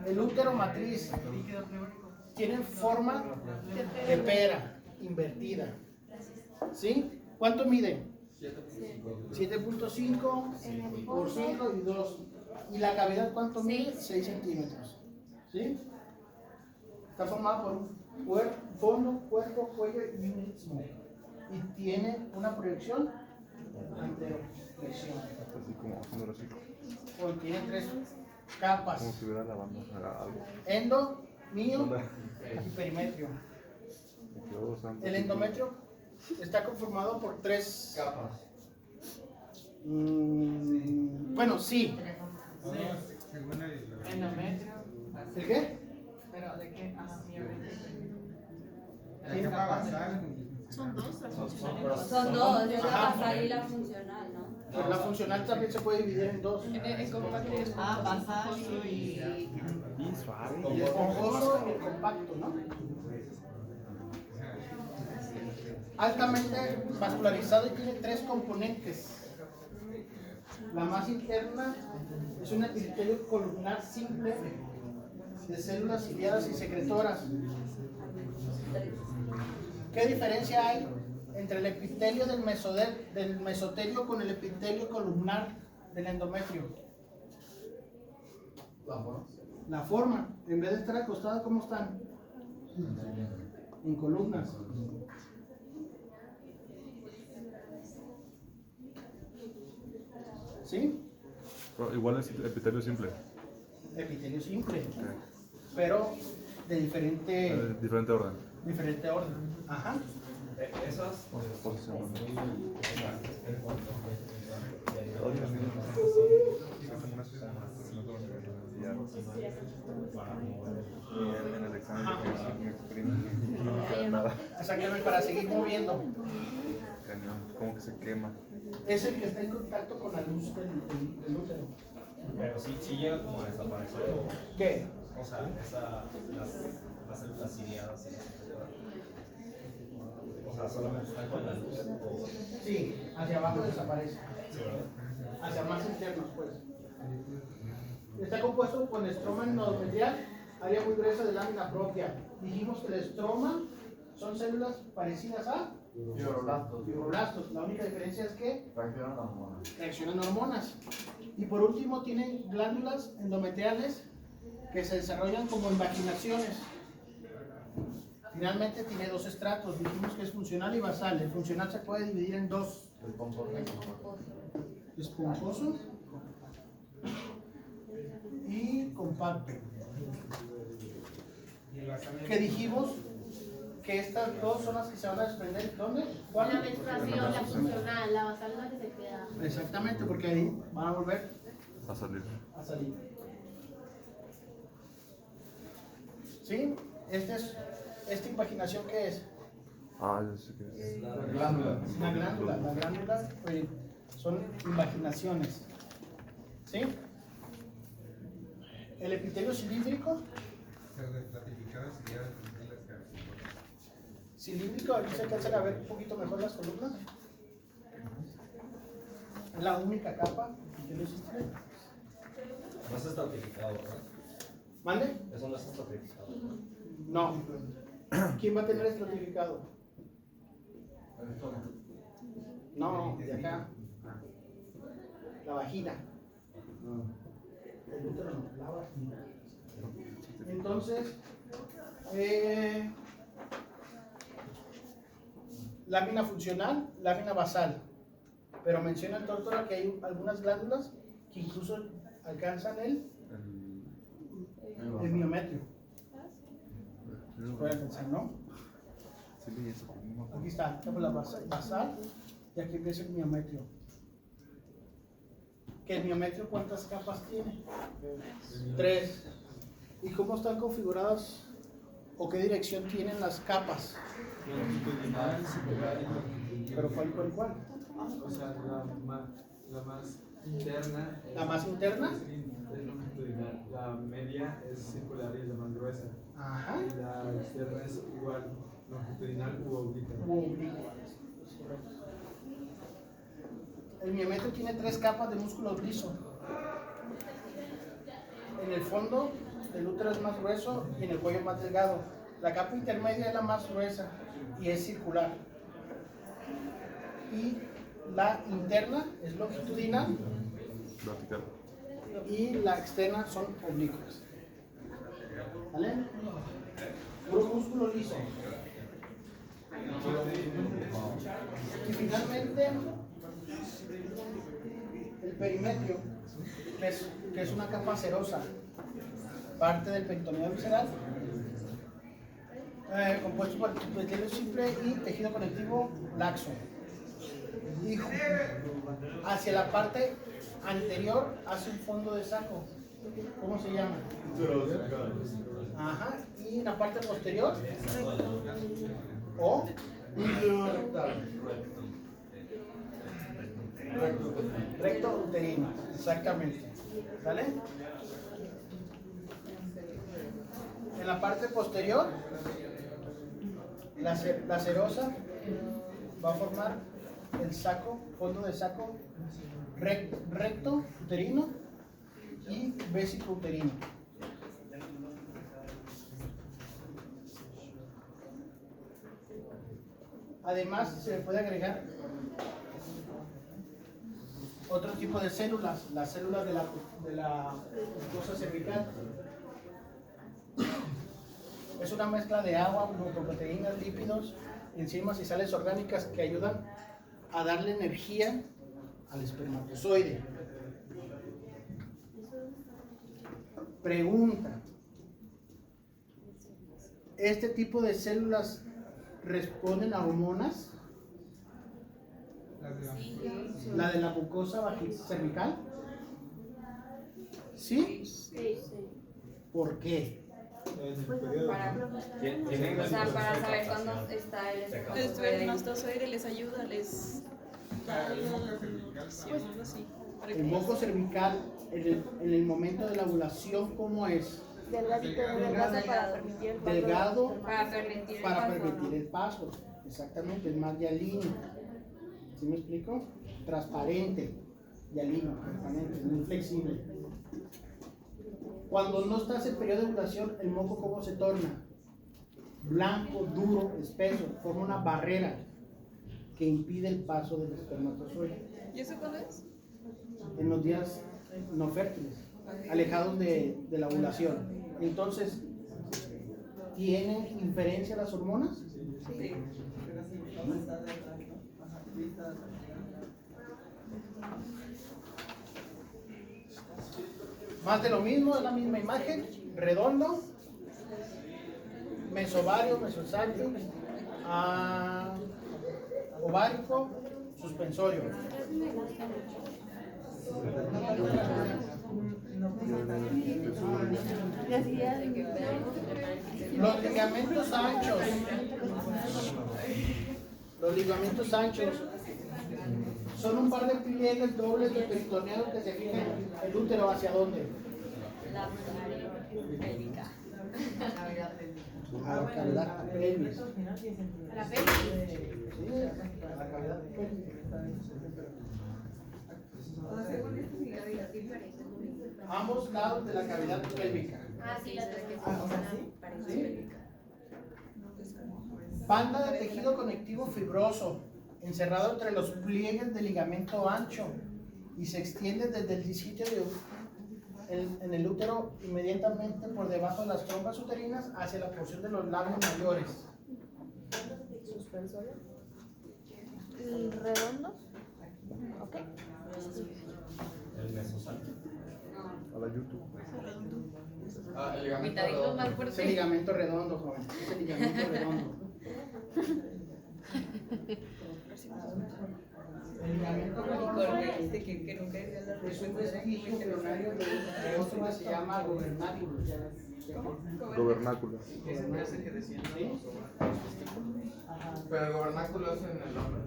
El útero matriz tiene forma de pera invertida. ¿Sí? ¿Cuánto mide? 7.5 por 5 y 2. ¿Y la cavidad cuánto mide? 6 centímetros. ¿Sí? Está formada por un fondo, cuerpo, cuello y un istmo. Y tiene una proyección anteroflexión. Así como haciendo así. Porque tiene 3 capas. Como si hubiera lavando algo. Endo, mío y perimetrio. El endometrio está conformado por 3 capas. Bueno, sí. Endometrio. ¿El qué? ¿Pero de qué? ¿Qué capa basal? Son dos, es la Ajá. basal y la funcional, ¿no? Pero la funcional también se puede dividir en 2. En compacto y basal y El esponjoso y el compacto, ¿no? Altamente vascularizado y tiene 3 componentes. La más interna es un epitelio columnar simple de células ciliadas y secretoras. ¿Qué diferencia hay entre el epitelio del mesotelio con el epitelio columnar del endometrio? La forma. En vez de estar acostada, ¿cómo están? En columnas. ¿Sí? Pero igual es epitelio simple. Epitelio simple, Okay. pero de diferente Diferente orden. Ajá. Esas Posición. En el examen me exprime nada. Exactamente, para seguir moviendo. Cañón, como que se quema. Es el que está en contacto con la luz del útero. pero sí llega como a desaparecer. ¿Qué? O sea, las células ciliadas y las secretoras. O sea, solamente están con la luz. Sí, hacia abajo desaparece. Sí, ¿verdad? Hacia más internos, pues. Está compuesto con estroma endometrial, área muy gruesa de lámina propia. Dijimos que el estroma son células parecidas a fibroblastos. La única diferencia es que reaccionan a hormonas. Y por último tienen glándulas endometriales que se desarrollan como invaginaciones. Finalmente tiene 2 estratos. Dijimos que es funcional y basal. El funcional se puede dividir en 2. Esponjoso y compacto. Que dijimos que estas 2 son las que se van a desprender. ¿Dónde? ¿Cuál? La menstruación, la funcional, la basal es la que se queda. Exactamente, porque ahí van a volver A salir. a salir. ¿Sí? Esta invaginación, ¿qué es? Ah, yo sé que es. La glándula. La glándula son invaginaciones. ¿Sí? El epitelio cilíndrico. Cilíndrico, aquí se alcanzan a ver un poquito mejor las columnas. Es la única capa epitelio cilíndrico. No está estratificado, ¿verdad? ¿Mande? Eso no está estratificado. No. ¿Quién va a tener estratificado? No, de acá. La vagina. El útero no, la vagina. Entonces, lámina funcional, lámina basal. Pero menciona el Tórtola que hay algunas glándulas que incluso alcanzan el miometrio. Puede alcanzar, ¿no? Sí, leí eso, pero no me acuerdo. Aquí está, tenemos la basal y aquí empieza el miometrio. ¿Que el miometrio cuántas capas tiene? 3. ¿Y cómo están configuradas o qué dirección tienen las capas? ¿Pero cuál? O sea, la más interna. ¿La más interna? Es longitudinal. La media es circular y es la más gruesa. Ajá. Y la externa es igual, longitudinal u oblicua. El miometrio tiene 3 capas de músculo liso. En el fondo el útero es más grueso y en el cuello más delgado. La capa intermedia es la más gruesa y es circular. Y la interna es longitudinal Vertical. y la externa son oblicuas. ¿Vale? Puro músculo liso. Y finalmente, el perimetrio, que es una capa cerosa, parte del peritoneo visceral, compuesto por epitelio simple y tejido conectivo laxo. Y hacia la parte anterior hace un fondo de saco. ¿Cómo se llama? Ajá. Y en la parte posterior, o recto uterino, exactamente. ¿Vale? En la parte posterior, la serosa va a formar el saco, fondo de saco recto uterino y vésico uterino. Además, se le puede agregar otro tipo de células, las células de la mucosa cervical. Es una mezcla de agua, glucoproteínas, lípidos, enzimas y sales orgánicas que ayudan a darle energía al espermatozoide. Pregunta: ¿este tipo de células responden a hormonas? ¿La de la mucosa cervical? ¿Sí? Sí. ¿Por qué? O sea, para saber cuándo está el El espermatozoide. espermatozoide les ayuda, les da algo así. Para El que moco cervical, en el momento de la ovulación, ¿cómo es? Delgadito, delgado para permitir el paso. Delgado Para permitir el para paso, permitir ¿no? el paso. Exactamente, es más hialino. ¿Sí me explico? Transparente, hialino, transparente, muy flexible. Cuando no estás en periodo de ovulación, el moco ¿cómo se torna? Blanco, duro, espeso, forma una barrera que impide el paso del espermatozoide ¿Y eso cuándo es? en los días no fértiles, alejados de la ovulación. Entonces, ¿tienen inferencia las hormonas? Sí. Más de lo mismo, es la misma imagen, redondo, mesovario, mesosáceo, ovárico, suspensorio. Los ligamentos anchos. Los ligamentos anchos son un par de pliegues dobles de peritoneo que se fijan el útero hacia dónde. La pared pélvica. A la cavidad pelvis. A la pelvis. Sí, a la cavidad pelvis. Ambos lados de la cavidad pélvica. Ah, sí, la tengo. ¿Sí? Banda de tejido conectivo fibroso, encerrado entre los pliegues del ligamento ancho y se extiende desde el sitio en el útero inmediatamente por debajo de las trompas uterinas hacia la porción de los labios mayores. Suspensorio. ¿Y redondos? Ok. El mesosaco. A la YouTube. Mitaditos más Es el fuertes. ligamento redondo, joven. Es el ligamento redondo. El ligamento redondo que nunca es un vestigio embrionario de otro que se llama gobernáculo. Gobernáculo. ¿Sí? Pero el gobernáculo es en el hombre.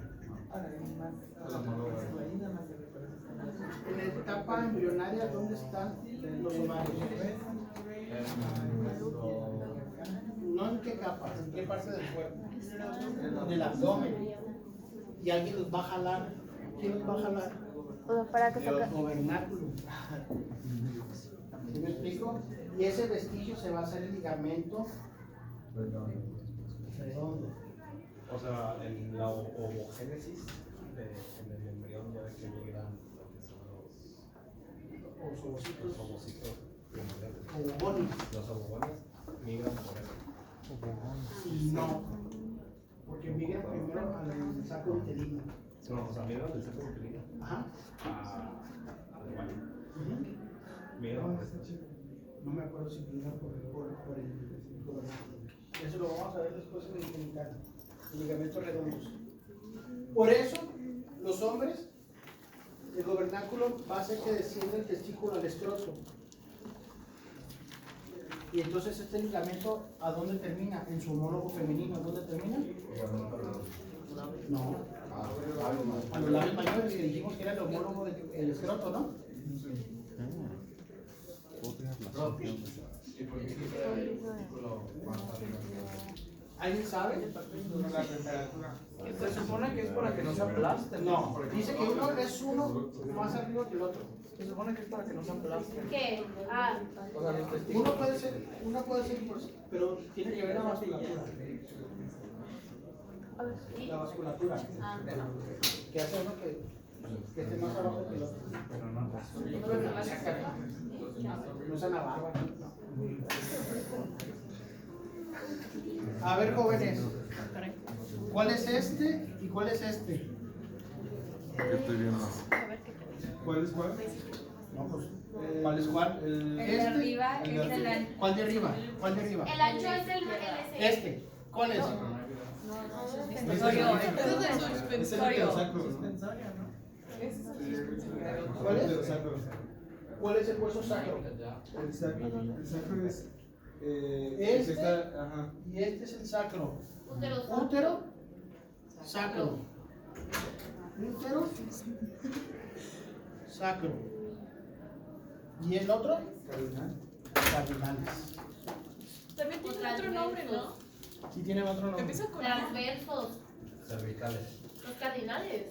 En la etapa embrionaria, ¿dónde están los ovarios? No en qué capa, en qué parte del cuerpo. En el abdomen. Y alguien los va a jalar. ¿Quién los va a jalar? O sea, para que Los saca. gobernáculos. ¿Sí me explico? explico? Y ese vestigio se va a hacer el ligamento redondo. O sea, en la ovogénesis, en el embrión, ya ves que migran lo que son los ovocitos Ovogones. los ovogones, migran por eso. Y no, porque migran primero al saco uterino. No, o sea, migran del centro uterino Ajá. al ovario. Ujú. Migran por eso. No me acuerdo si migran por el gobernáculo. Eso lo vamos a ver después en el genital, el ligamento redondos. Por eso, los hombres, el gobernáculo va a hacer que descienda el testículo al escroto. Y entonces este ligamento, ¿a dónde termina? En su homólogo femenino, ¿dónde termina? No, a los labios mayores, que dijimos que era el homólogo del escroto, ¿no? ¿Alguien sabe? Se supone que es para que no se aplasten. No, dice que uno es uno más arriba que el otro. Se supone que es para que no se aplasten. ¿Qué? Ah, O sea, los testículos. Uno puede ser, pero tiene que ver la vasculatura. La vasculatura. Que hace uno que esté más abajo que el otro. No es navaja. A ver, jóvenes, ¿cuál es este y cuál es este? ¿Qué estoy viendo? ¿Cuál es cuál? No, pues, ¿cuál es cuál? El de arriba es el ancho. ¿Cuál de arriba? ¿Cuál de arriba? el ancho es el Este. ¿Cuál es? Suspensorio. Es el sacro, ¿Cuál es? ¿Cuál es el hueso sacro? El sacro es. Este. Ajá. Y este es el sacro. útero. Útero, sacro. Útero, sacro. ¿Y el otro? Cardinales. También tiene otro nombre, ¿no? Sí tienen otro nombre. Empieza con Transversos. Cervicales. Los cardinales.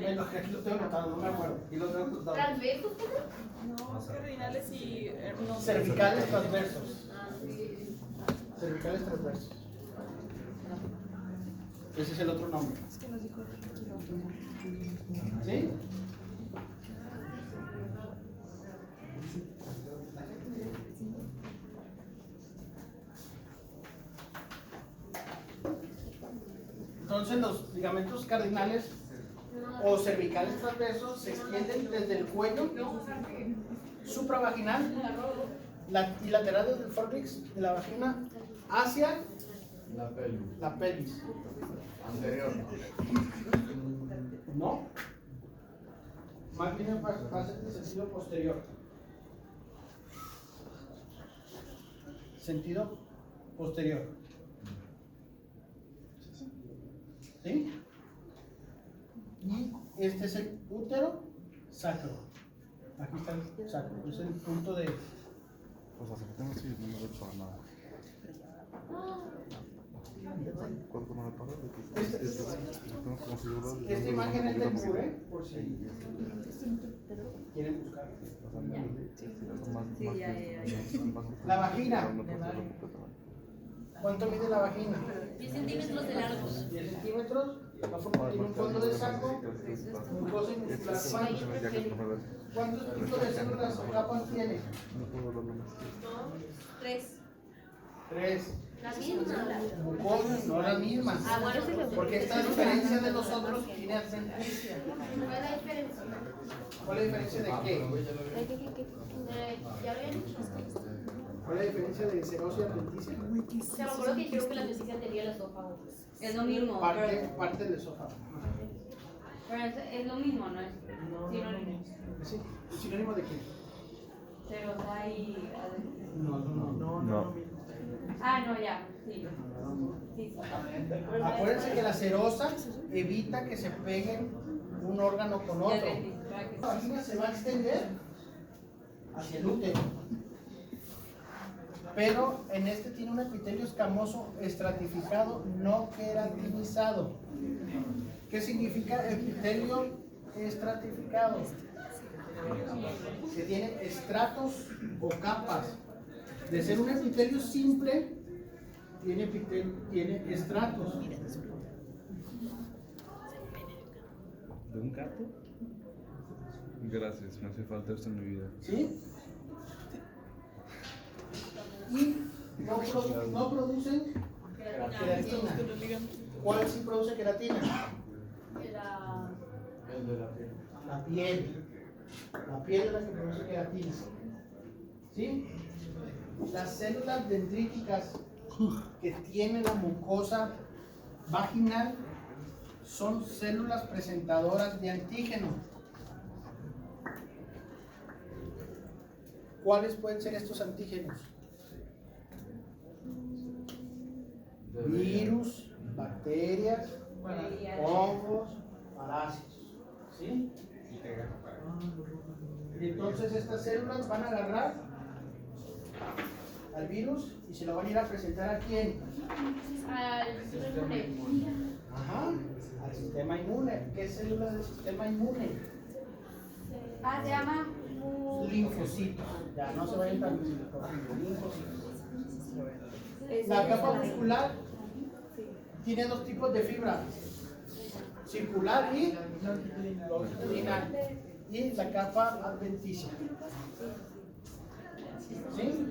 Bueno, aquí lo tengo anotado, no me acuerdo. Y los otros dos. ¿Transversos cómo? no, cardinales y no. Cervicales transversos. Cervicales transversos. Ese es el otro nombre. Es que nos dijo ¿Sí? Entonces los ligamentos cardinales o cervicales transversos se extienden desde el cuello supravaginal y lateral desde el fornix de la vagina hacia la pelvis. Anterior. ¿No? Más bien pasa en el sentido posterior. Sentido posterior. ¿Sí? Y este es el útero sacro. Aquí está el sacro. Es el punto de. O sea, se me tengo así, no me doy para nada. ¿Cuánto me lo pagas? Tengo como si yo Esta imagen es del mure, por si quieren buscar. Sí, ya. La vagina. ¿Cuánto mide la vagina? 10 centímetros de largo. 10 centímetros. Tiene un fondo de saco, mucosa y muscular. ¿Cuántos tipos de células o capas tiene? Tres. 3. Las mismas. Mucosas, no las mismas. Ah, bueno, Porque esta diferencia de los otros tiene adventicia. ¿cuál es la diferencia? ¿Cuál es la diferencia de qué? Ya habían dicho. ¿Cuál es la diferencia de serosa y adventicia? O sea, me acuerdo que dijeron que la noticia tenía el esófago. Es lo mismo. Parte del esófago. Pero es lo mismo, ¿no? Es sinónimo. ¿Sí? ¿Sinónimo de qué? Cerosa y. No. Ah, no, ya. Sí. Sí, sí. Acuérdense que la serosa evita que se peguen un órgano con Ya otro. entendí, para que La vagina se va a extender hacia el útero. Pero en este tiene un epitelio escamoso estratificado, no queratinizado. ¿Qué significa epitelio estratificado? que tiene estratos o capas. De ser un epitelio simple, tiene estratos. ¿De un gato? Gracias, me hace falta esto en mi vida. ¿Sí? Y no producen queratina. ¿Cuál sí produce queratina? El de la piel. La piel. La piel es la que produce queratina. ¿Sí? Las células dendríticas que tiene la mucosa vaginal son células presentadoras de antígeno. ¿Cuáles pueden ser estos antígenos? Virus, bacterias, hongos, parásitos. ¿Sí? Y entonces estas células van a agarrar al virus y se lo van a ir a presentar ¿a quién? Al sistema inmune. Ajá, al sistema inmune. ¿Qué células del sistema inmune? Se llama Linfocitos. Ya, no se vayan tan profundo. Linfocitos. La capa muscular tiene dos tipos de fibra: circular y longitudinal. Y la capa adventicia. ¿Sí?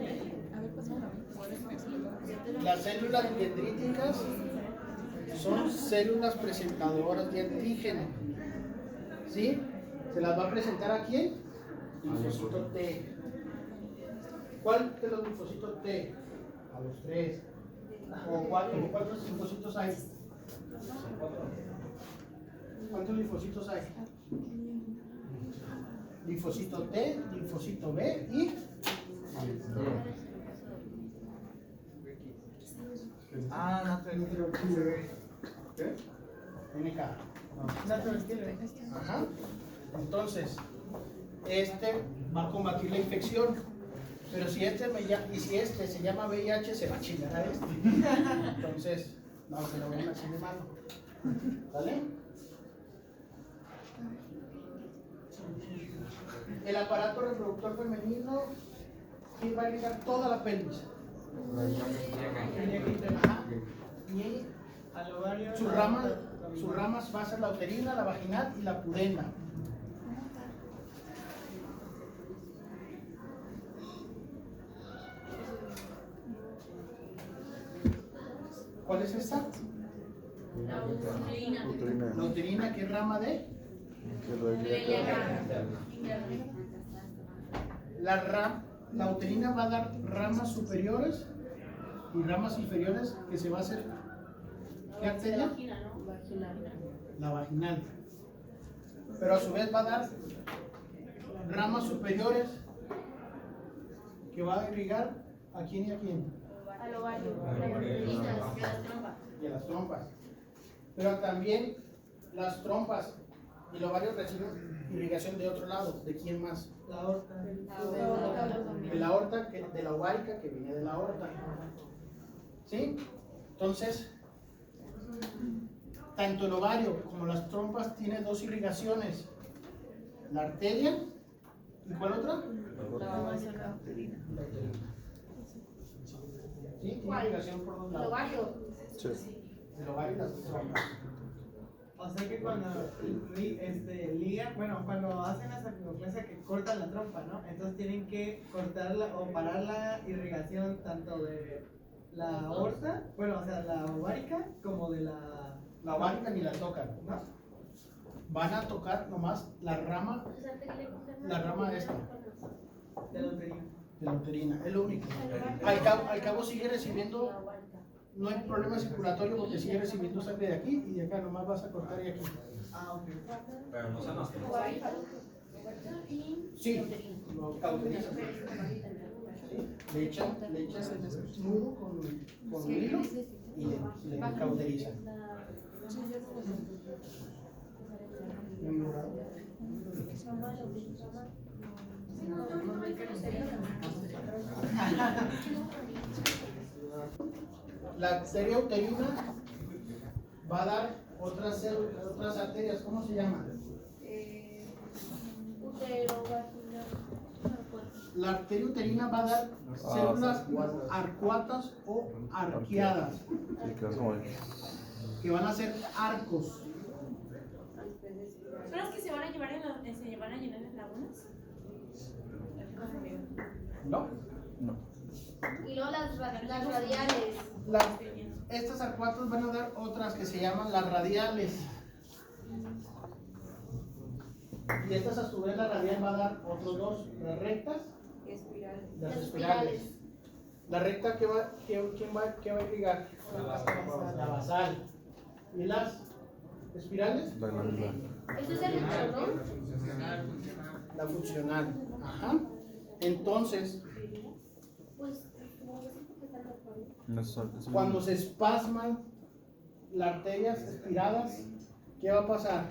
Las células dendríticas son células presentadoras de antígeno. ¿Sí? ¿Se las va a presentar a quién? Linfocito T. ¿Cuál de los linfocitos T? A los 3. ¿O cuántos linfocitos hay? ¿Cuántos linfocitos hay? Linfocito T, linfocito B y ¿qué? NK. Ajá. Entonces, este va a combatir la infección. Pero si este se llama VIH, se va a chingar a este. Entonces, no se lo vayan a hacer de malo. ¿Vale? El aparato reproductor femenino, ¿quién va a irrigar toda la pelvis? Ajá. Y sus ramas va a ser la uterina, la vaginal y la pudenda. ¿Cuál es esta? La uterina, ¿qué rama de? La uterina va a dar ramas superiores y ramas inferiores que se va a hacer. ¿Qué arteria? La vaginal. Pero a su vez va a dar ramas superiores que va a irrigar a quién y a quién. Al ovario. Y a las trompas. Pero también las trompas y los ovarios reciben irrigación de otro lado. ¿De quién más? La aorta. De la aorta, de la ovárica que viene de la aorta. ¿Sí? Entonces, tanto el ovario como las trompas tienen dos irrigaciones. La arteria, ¿y cuál otra? La uterina. ¿Sí? Tiene irrigación por dos El lados. ovario. Sí. El ovario y las trompas. O sea que cuando ligan, bueno, cuando hacen la sarcopenia que cortan la trompa, ¿no? Entonces tienen que cortarla o parar la irrigación tanto de la aorta, bueno, o sea, la ovárica, como de La ovárica ni la tocan, ¿no? Van a tocar nomás la rama esta, de la uterina. de la uterina, es lo único. Al cabo sigue recibiendo, no hay problema circulatorio porque sigue recibiendo sangre de aquí y de acá, nomás vas a cortar y aquí. Ah, ok. Pero no son los que Sí, lo cauterizan. Le echan nudo con hilo y le cauterizan. Un dorado. La arteria uterina va a dar otras arterias, ¿cómo se llaman? Utero. La arteria uterina va a dar células arcuatas o arqueadas, Sí, que vas como ahí. que van a ser arcos. ¿Son las que se van a llevar se van a llenar en lagunas? ¿No? No. Y luego las radiales. Estas arcuatas van a dar otras que se llaman las radiales. Y estas a su vez la radial va a dar otros dos, las rectas y las espirales. La recta ¿qué va a irrigar? La basal. ¿Y las espirales? La glándula. Eso es el útero, ¿no? La funcional. Ajá. Entonces, Pues, No es cuando se espasman las arterias estiradas, ¿qué va a pasar?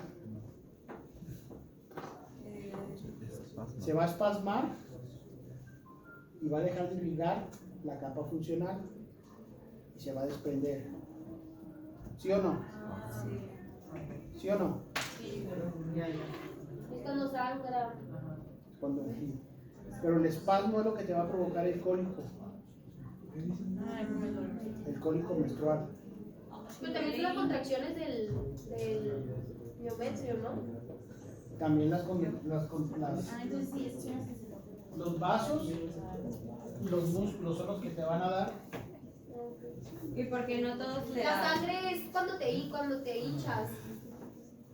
Se va a espasmar y va a dejar de irrigar la capa funcional y se va a desprender. ¿Sí o no? ¿Sí o no? es cuando sangra. Cuando, pero el espasmo es lo que te va a provocar el cólico. El cólico menstrual. Pero también son las contracciones del miometrio, ¿no? También Entonces sí, es los vasos y los músculos son los que te van a dar. Y porque no todos le La dan. sangre es cuando te hinchas,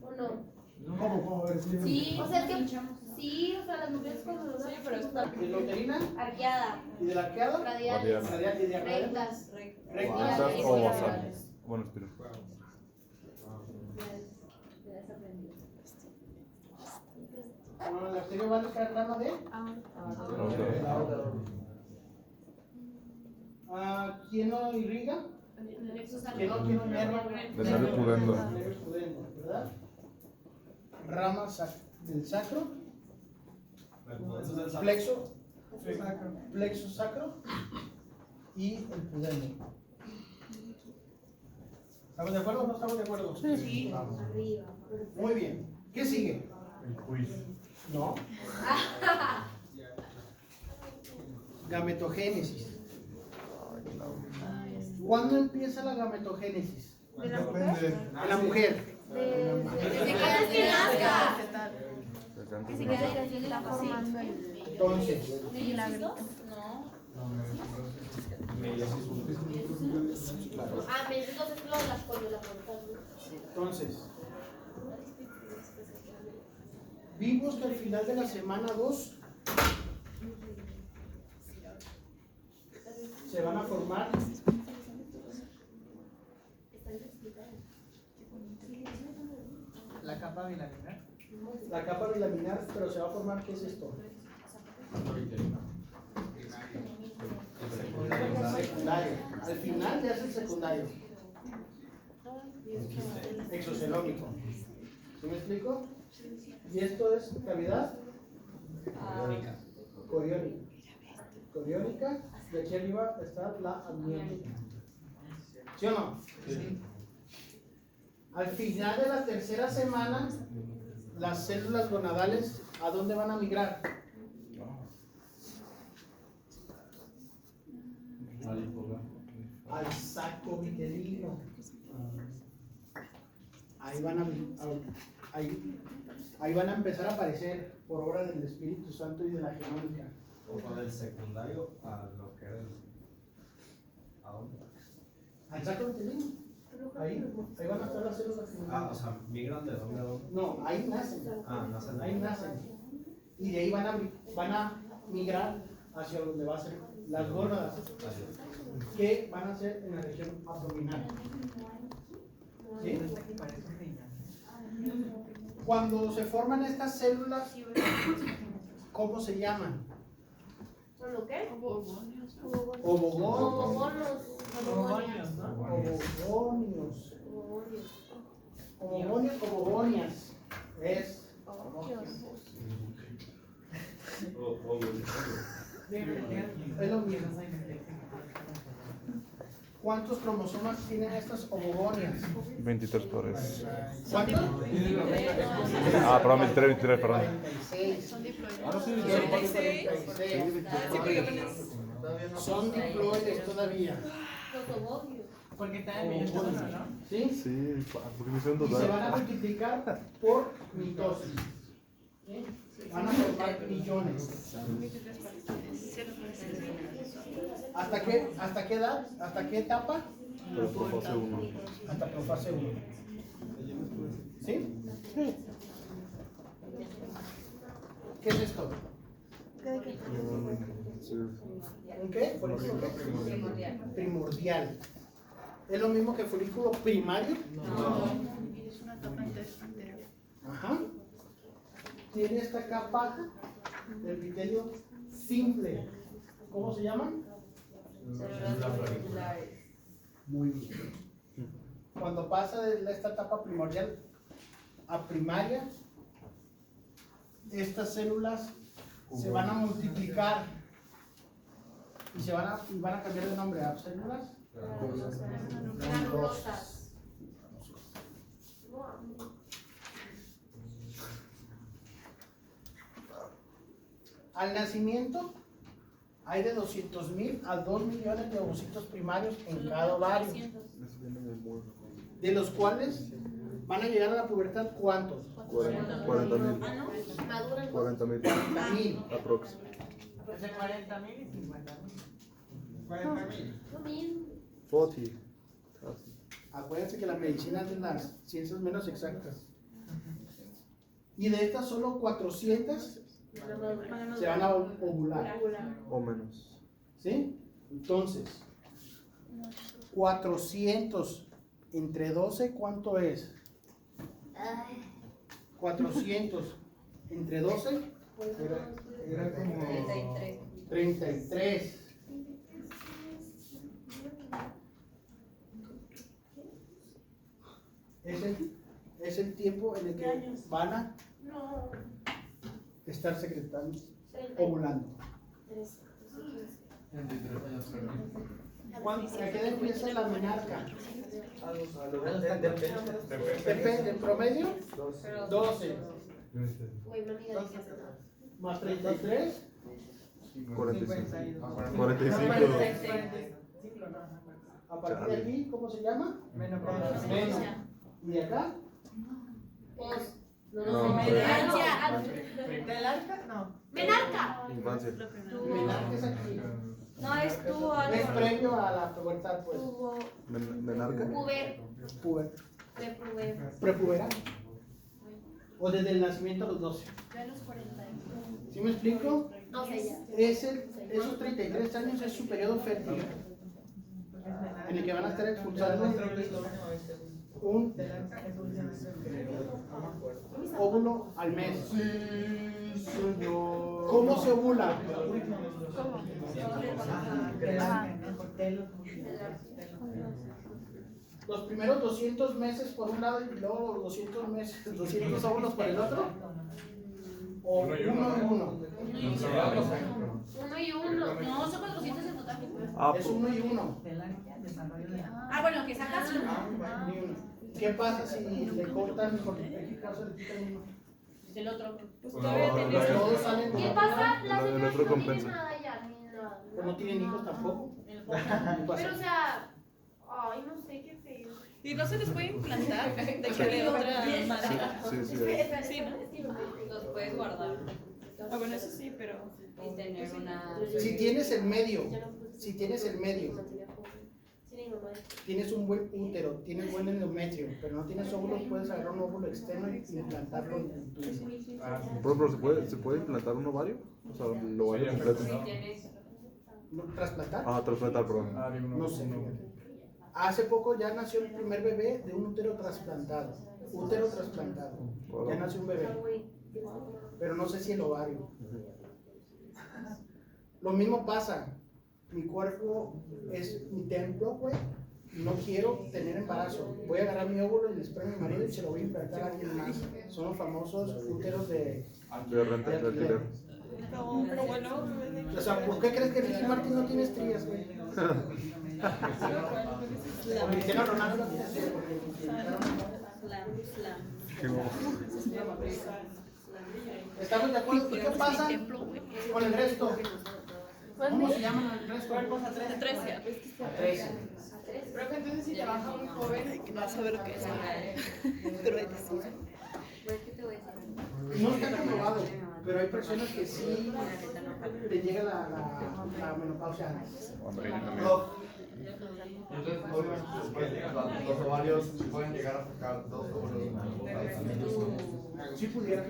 ¿o no? ¿Cómo? A ver, Sí, o sea, es que sí, o sea, las mujeres cuando Sí, pero está ¿De la uterina arqueada, y de la arqueada? radiales, Radial y de arqueada. rectas, Rectas ¿Basal o basal? Bueno, espera. La arteria va a dejar rama de. ¿Quién no irriga? ¿Quién no inerva? Del nervio pudendo. Nervio pudendo, ¿verdad? Ramas del sacro, plexo sacro y el pudendo. ¿Estamos de acuerdo o no estamos de acuerdo? Sí, arriba. Muy bien. ¿Qué sigue? El quiz. No. Gametogénesis. ¿Cuándo empieza la gametogénesis? ¿De la mujer? En la mujer. Desde que nazca. Que Se queda desde la formando Entonces, Ah, me dices entonces lo de las coliolaportas. entonces, vimos que al final de la semana 2 se van a formar La capa bilaminar. la capa bilaminar, pero se va a formar, ¿qué es esto? Secundario. Al final ya es el secundario. Exocelómico. ¿Sí me explico? Y esto es cavidad coriónica. Coriónica, y aquí arriba está la amniótica. ¿Sí o no? Sí. Al final de la tercera semana, las células gonadales, ¿a dónde van a migrar? Al saco vitelino. Ahí van a empezar a aparecer por obra del Espíritu Santo y de la genómica. O con el secundario a lo que era el. ¿A dónde? Al saco vitelino. Ahí van a estar las células O genómicas. sea, migran de dónde a dónde. No, ahí nacen. Nacen Ahí nacen. Y de ahí van a migrar hacia donde va a ser las gónadas, que van a ser en la región abdominal. ¿Sí? Cuando se forman estas células, ¿cómo se llaman? ¿Bueno qué? Ovogonios. Ovogonios, ¿no? Ovogonias. Es lo mismo. ¿Cuántos cromosomas tienen estas ovogonias? 23 pares. ¿Cuántos? Ah, perdón, 23, perdón. 36. Son diploides. Son diploides todavía. Los ovocios. Porque está en el uno, ¿no? ¿Sí? Sí, porque me hicieron Y se van a dudar. multiplicar por mitosis. ¿Sí? Van a formar millones. 23 pares. Cero pares. ¿Hasta qué edad? ¿Hasta qué etapa? Pero por fase 1. Hasta profase 1. ¿Sí? ¿Qué es esto? ¿Un qué? ¿Folículo qué? Primordial. Primordial. ¿Es lo mismo que folículo primario? Es una etapa anterior. Ajá. Tiene esta capa de epitelio simple. ¿Cómo se llaman? Células folliculares. Muy bien. Cuando pasa de esta etapa primordial a primaria, estas células se van a multiplicar y van a cambiar de nombre a células Granulosas. Al nacimiento hay de 200,000 a 2 millones de ovocitos primarios en cada ovario, de los cuales van a llegar a la pubertad ¿cuántos? 40,000. Maduran. 40,000. 40,000. Aprox. Pues de 40,000 y 50,000. 40,000. Lo mismo. 40. Acuérdense que la medicina es de las ciencias menos exactas. Y de estas solo 400 se van a ovular. O menos. ¿Sí? Entonces, 400 entre 12, ¿cuánto es? 400 entre 12, Era como. 33. 33. Es el tiempo en el que van a estar secretando, ovulando. ¿A qué edad empieza la menarca? Depende, ¿en promedio? 12. Güey, no digas eso. Más 33. 45. 45. 45. A partir de aquí, ¿cómo se llama? Menopausia. Menos. ¿Y de acá? Pos. No, Menarca. ¿Del alta? No. Menarca. Infancia. Menarca es aquí. No, es tu Es algo. previo a la pubertad, pues. Tuvo. Menarca. Puber. Puber. Prepuber. Prepuberal. O desde el nacimiento a los 12. De los 40. ¿Sí me explico? No sé ya. Esos 33 años es su periodo fértil, en el que van a estar expulsando un óvulo al mes. ¿Cómo se ovula? Los primeros 200 meses por un lado y luego los 200 meses, 200 óvulos por el otro. O uno y uno. Uno y uno. No, son 400 en total. Ah, Es uno y uno. Ah, bueno, que sacas uno. Ni uno. ¿Qué pasa si le cortan, ¿en qué caso le quitan uno? El otro. Pues todavía tienes. Todos salen ¿Qué de pasa? Las El señoras otro no tienen compensa. nada ya, ni nada. Pero no tienen hijos tampoco. ¿Qué Pero, o pasa? sea, ay, no sé qué feo. ¿Y no se les puede implantar? De que de otra manera. sí, sí. Sí, ¿no? Los puedes guardar Ah, bueno, eso sí, pero. y tener una. Si tienes el medio, si tienes el medio, Sí, mi mamá. tienes un buen útero, tienes buen endometrio, pero no tienes óvulos, puedes agarrar un óvulo externo y implantarlo en tu hijo. Pero ¿se puede implantar un ovario? O sea, lo ovario completo. Si tienes. ¿No? ¿Trasplantar? Ah, trasplantar, perdón. No sé, fíjate. Hace poco ya nació el primer bebé de un útero trasplantado. Útero trasplantado. Ya nació un bebé. Pero no sé si el ovario. Lo mismo pasa. Mi cuerpo es mi templo, güey. No quiero tener embarazo. Voy a agarrar mi óvulo y le espero a mi marido y se lo voy a implantar a alguien más. Son los famosos úteros de De renta, de alquiler. No, pero bueno. O sea, ¿por qué crees que Ricky Martin no tiene estrías, güey? Cristiano Ronaldo. Qué guapo. ¿Estamos de acuerdo? ¿Y qué pasa con el resto? ¿Cómo se llaman el resto? Cuerpos a 13. 13. A 13. Profe, entonces si trabaja muy joven, No saber lo que es. Pero hay que decir. Pues, ¿qué te voy a decir? No está comprobado, pero hay personas que sí le llega la menopausia antes. Entonces, los ovarios pueden llegar a afectar 2 ovarios. Sí pudiera.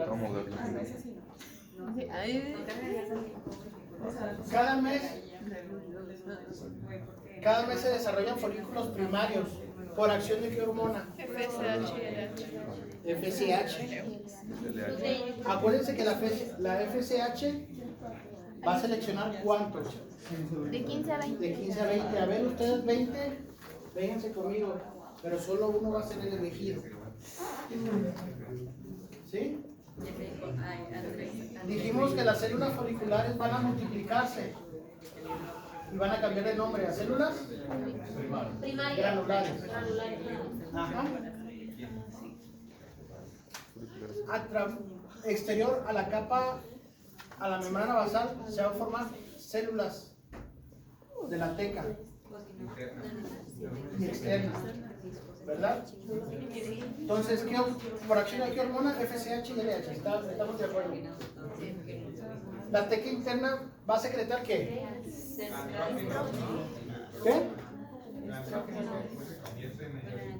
Vamos a verlo. Cada mes se desarrollan folículos primarios. ¿Por acción de qué hormona? FSH. Acuérdense que la FSH va a seleccionar cuántos. De 15 a 20. De 15 a 20. A ver, ustedes 20, vénganse conmigo. Pero solo uno va a ser el elegido. ¿Sí? Dijimos que las células foliculares van a multiplicarse. Y van a cambiar de nombre a células Primaria. granulares. Ajá. Exterior a la capa, a la membrana basal, se van a formar células de la teca y externa, ¿verdad? Entonces, por acción de qué hormona? FSH y LH. Estamos de acuerdo. La teca interna va a secretar ¿qué? ¿Qué?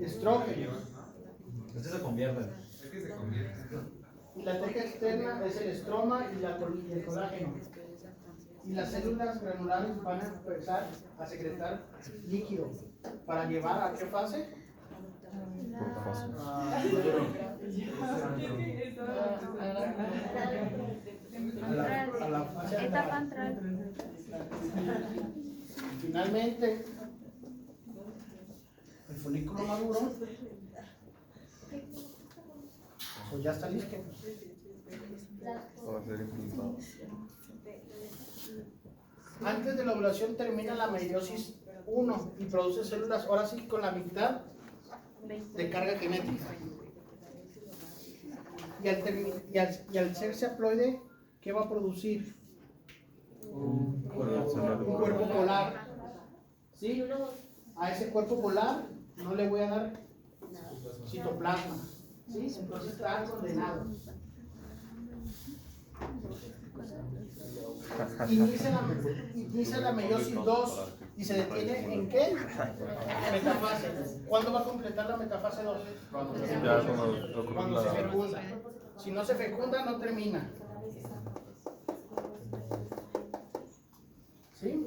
Estrógeno. Es que se convierten. Y la teca externa es el estroma y el colágeno. Y las células granulares van a empezar a secretar líquido para llevar a qué fase? A la fase Etapa antral. antral. Finalmente, el folículo maduro pues ya está listo. Para ser implantado. Antes de la ovulación termina la meiosis 1 y produce células, ahora sí, con la mitad de carga genética. Y al serse haploide, ¿qué va a producir? Un cuerpo polar. ¿Sí? A ese cuerpo polar no le voy a dar citoplasma. ¿Sí? Entonces está condenado. Inicia la meiosis 2 y se detiene ¿en qué? Metafase. ¿Cuándo va a completar la metafase 2? Ya cuando ocurre Cuando se la... fecunda. Si no se fecunda, no termina. ¿Sí?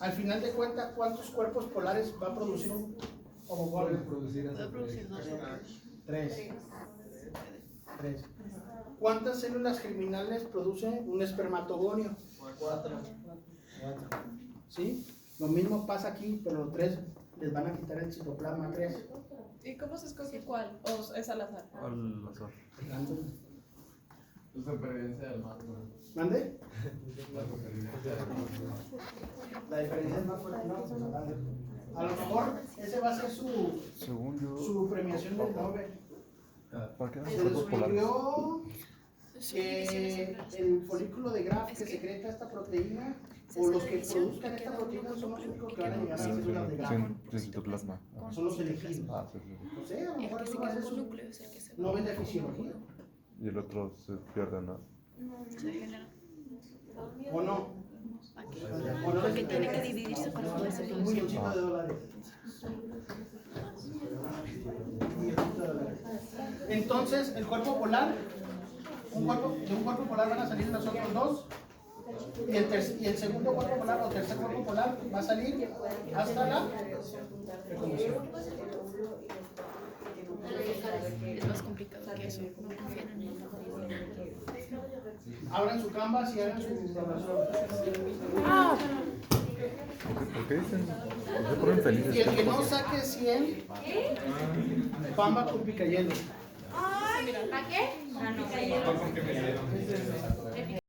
Al final de cuentas, ¿cuántos cuerpos polares va a producir un ovocore? Tres. ¿Cuántas células germinales produce un espermatogonio? 4. ¿Sí? Lo mismo pasa aquí, pero los 3 les van a quitar el citoplasma 3. ¿Y cómo se escoge cuál? ¿O es al azar? Al azar. Tu supervivencia del más. ¿Mande? La supervivencia del más. La diferencia es más fuerte, ¿no? A lo mejor ese va a ser Según yo... su premiación del Nobel. ¿Para qué dan Se cuerpos polares? descubrió que el folículo de Graf que secreta esta proteína o los que produzcan esta proteína son los únicos que van a llegar a las células de Graf. Sin citoplasma. Son los elegidos. Ah, sí, sí. No sé, a lo El mejor que se eso va a queda ser con su núcleo es el que se Nobel de fisiología. Y el otro se pierde, ¿no? se genera. ¿O no? Aquí. ¿O no? Porque tiene que dividirse para poder ser Un milloncito de dólares. Un milloncito de dólares. Entonces, el cuerpo polar, de un cuerpo polar van a salir los otros dos. Y el segundo cuerpo polar o tercer cuerpo polar va a salir hasta la fecundación. Es más complicado que eso. No confían en él. Abran su canvas y hagan su programación. ¿Por qué dicen? ¿Por qué ponen felices? Y el que no saque 100, Pamba con picayelo. ¿A qué? Ah, no,